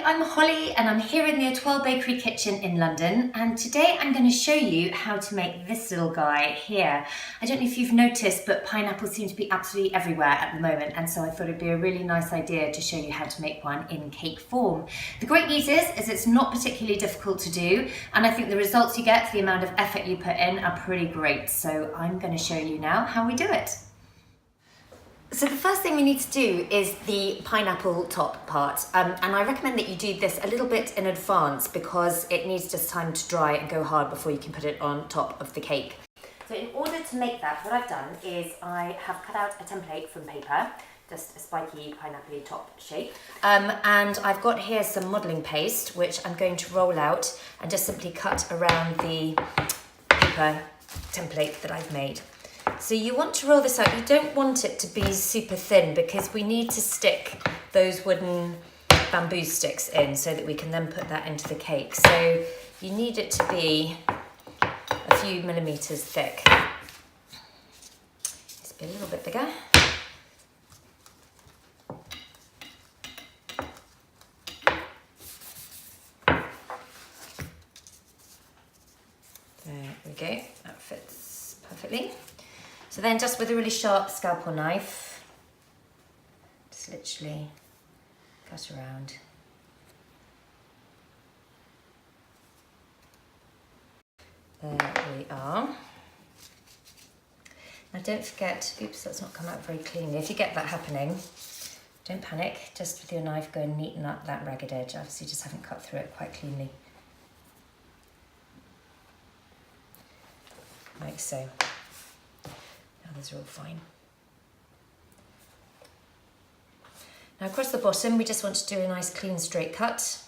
I'm Holly and I'm here in the Etoile bakery kitchen in London, and today I'm going to show you how to make this little guy here. I don't know if you've noticed, but pineapples seem to be absolutely everywhere at the moment, and so I thought it'd be a really nice idea to show you how to make one in cake form. The great news is it's not particularly difficult to do, and I think the results you get for the amount of effort you put in are pretty great. So I'm going to show you now how we do it. So the first thing we need to do is the pineapple top part, and I recommend that you do this a little bit in advance because it needs just time to dry and go hard before you can put it on top of the cake. So in order to make that, what I've done is I have cut out a template from paper, just a spiky pineapple top shape, and I've got here some modelling paste which I'm going to roll out and just simply cut around the paper template that I've made. So you want to roll this out. You don't want it to be super thin because we need to stick those wooden bamboo sticks in so that we can then put that into the cake. So you need it to be a few millimetres thick. Just be a little bit bigger. There we go, that fits perfectly. So then just with a really sharp scalpel knife, just literally cut around. There we are. Now don't forget, oops, that's not come out very cleanly. If you get that happening, don't panic, just with your knife go and neaten up that ragged edge. Obviously you just haven't cut through it quite cleanly. Like so. Those are all fine. Now across the bottom we just want to do a nice clean straight cut,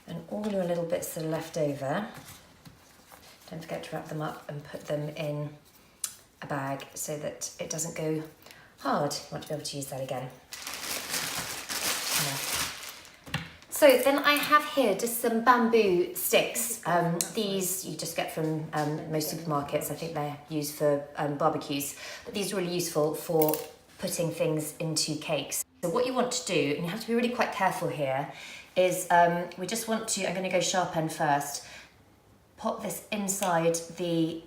and all your little bits that are left over, don't forget to wrap them up and put them in a bag so that it doesn't go hard. You want to be able to use that again. So then I have here just some bamboo sticks. These you just get from most supermarkets. I think they're used for barbecues, but these are really useful for putting things into cakes. So what you want to do, and you have to be really quite careful here, is we just want to, I'm going to go sharp end first, pop this inside the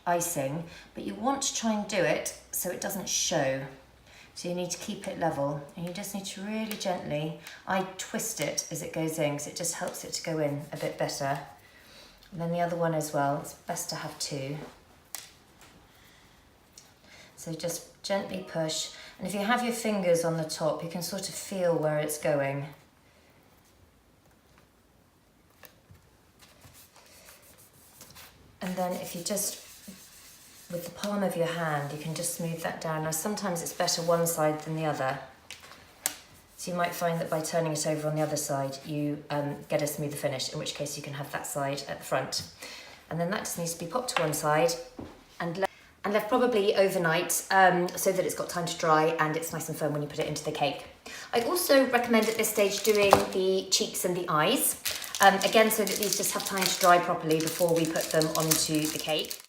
icing, but you want to try and do it so it doesn't show. So you need to keep it level, and you just need to really gently, I twist it as it goes in because it just helps it to go in a bit better. And then the other one as well, it's best to have two. So just gently push, and if you have your fingers on the top, you can sort of feel where it's going. And then if you just, with the palm of your hand, you can just smooth that down. Now sometimes it's better one side than the other. So you might find that by turning it over on the other side, you get a smoother finish, in which case you can have that side at the front. And then that just needs to be popped to one side and left probably overnight so that it's got time to dry and it's nice and firm when you put it into the cake. I also recommend at this stage doing the cheeks and the eyes, again so that these just have time to dry properly before we put them onto the cake.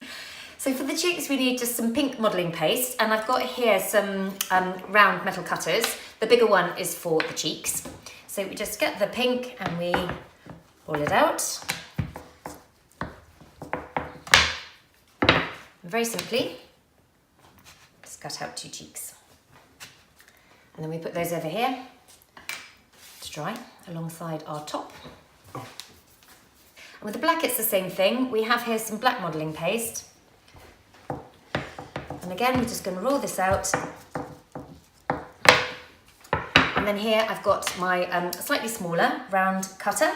So for the cheeks we need just some pink modelling paste, and I've got here some round metal cutters. The bigger one is for the cheeks. So we just get the pink and we roll it out. And very simply, just cut out two cheeks. And then we put those over here to dry alongside our top. And with the black it's the same thing. We have here some black modelling paste. And again, we're just going to roll this out. And then here I've got my slightly smaller round cutter,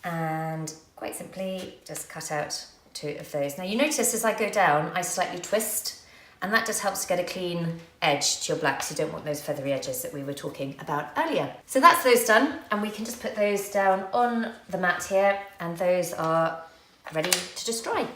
and quite simply just cut out two of those. Now you notice as I go down, I slightly twist, and that just helps to get a clean edge to your blacks. You don't want those feathery edges that we were talking about earlier. So that's those done, and we can just put those down on the mat here, and those are ready to just dry.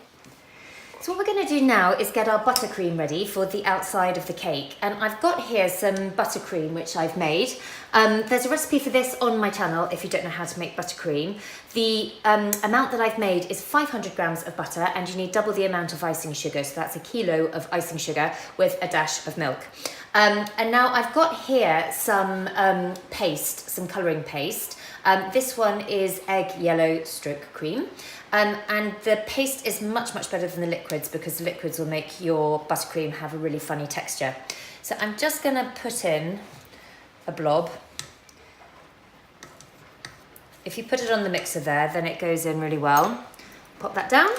So what we're going to do now is get our buttercream ready for the outside of the cake. And I've got here some buttercream which I've made. There's a recipe for this on my channel if you don't know how to make buttercream. The amount that I've made is 500 grams of butter, and you need double the amount of icing sugar. So that's a kilo of icing sugar with a dash of milk. And now I've got here some paste, some colouring paste. This one is egg yellow stroke cream. And the paste is much, much better than the liquids because the liquids will make your buttercream have a really funny texture. So I'm just gonna put in a blob. If you put it on the mixer there, then it goes in really well. Pop that down,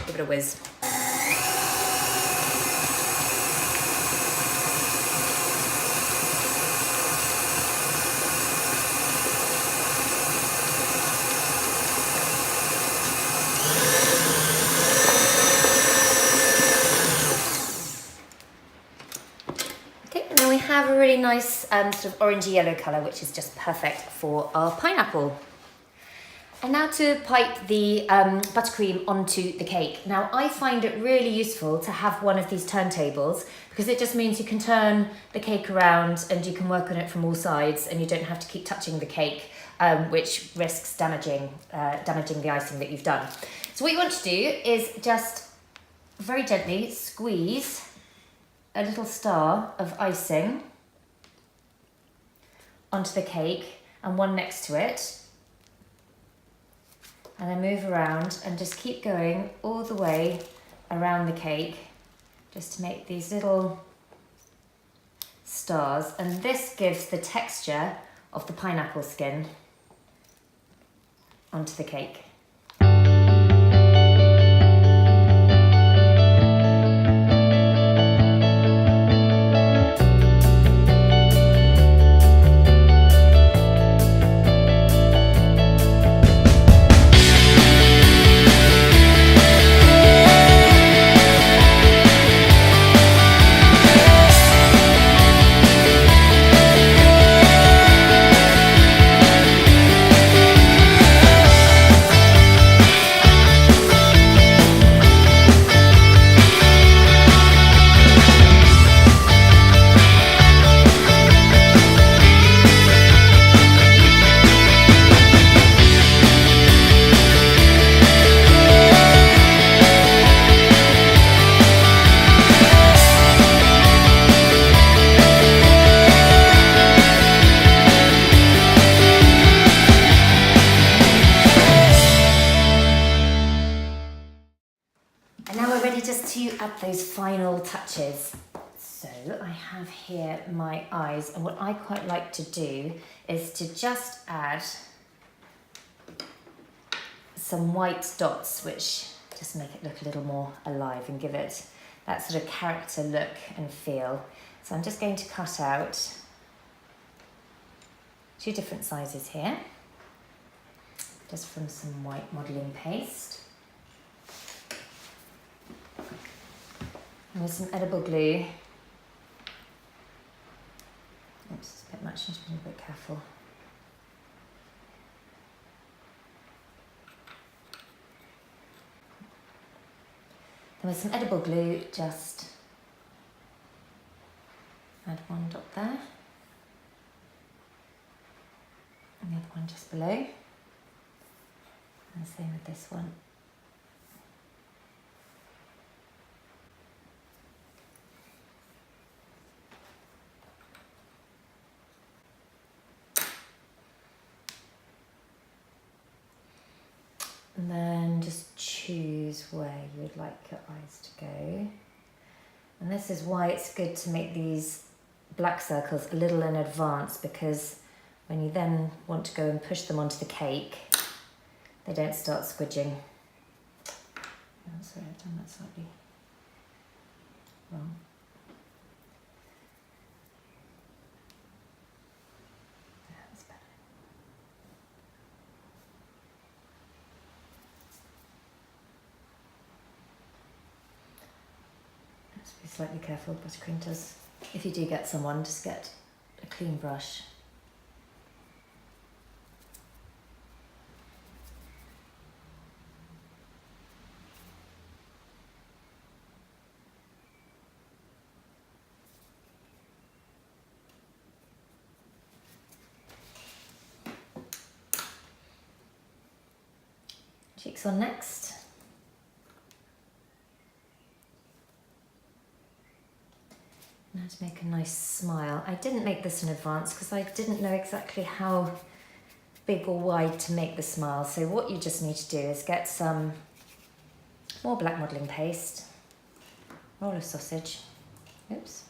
give it a whiz. We have a really nice sort of orangey yellow colour, which is just perfect for our pineapple. And now to pipe the buttercream onto the cake. Now I find it really useful to have one of these turntables because it just means you can turn the cake around and you can work on it from all sides and you don't have to keep touching the cake, which risks damaging the icing that you've done. So what you want to do is just very gently squeeze a little star of icing onto the cake and one next to it, and then move around and just keep going all the way around the cake just to make these little stars, and this gives the texture of the pineapple skin onto the cake. Just to add those final touches. So I have here my eyes, and what I quite like to do is to just add some white dots, which just make it look a little more alive and give it that sort of character look and feel. So I'm just going to cut out 2 different sizes here, just from some white modelling paste. And with some edible glue. Oops, it's a bit much, I need to be a bit careful. Then with some edible glue, just add 1 dot there. And the other one just below. And the same with this one. And then just choose where you would like your eyes to go. And this is why it's good to make these black circles a little in advance, because when you then want to go and push them onto the cake, they don't start squidging. Oh, sorry, I've done that slightly wrong. That's better. Just be slightly careful, buttercream does. If you do get someone, just get a clean brush. Cheeks on next. Now to to make a nice smile. I didn't make this in advance because I didn't know exactly how big or wide to make the smile. So what you just need to do is get some more black modelling paste, roll of sausage, oops,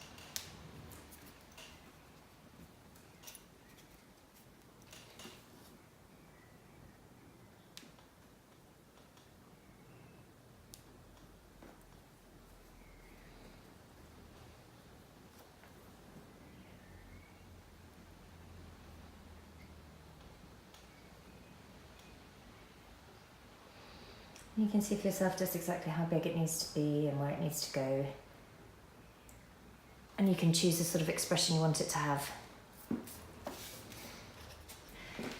you can see for yourself just exactly how big it needs to be and where it needs to go. And you can choose the sort of expression you want it to have.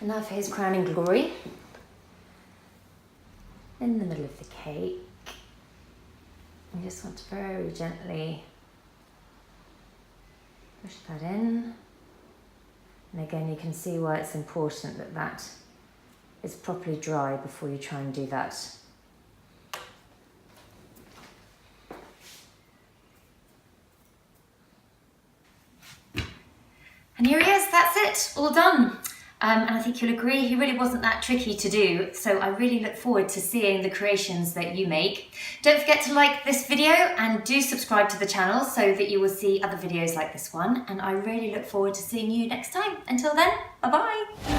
And now for his crowning glory. In the middle of the cake, you just want to very gently push that in. And again, you can see why it's important that that is properly dry before you try and do that. And here he is, that's it, all done. And I think you'll agree, he really wasn't that tricky to do, so I really look forward to seeing the creations that you make. Don't forget to like this video and do subscribe to the channel so that you will see other videos like this one, and I really look forward to seeing you next time. Until then, bye-bye.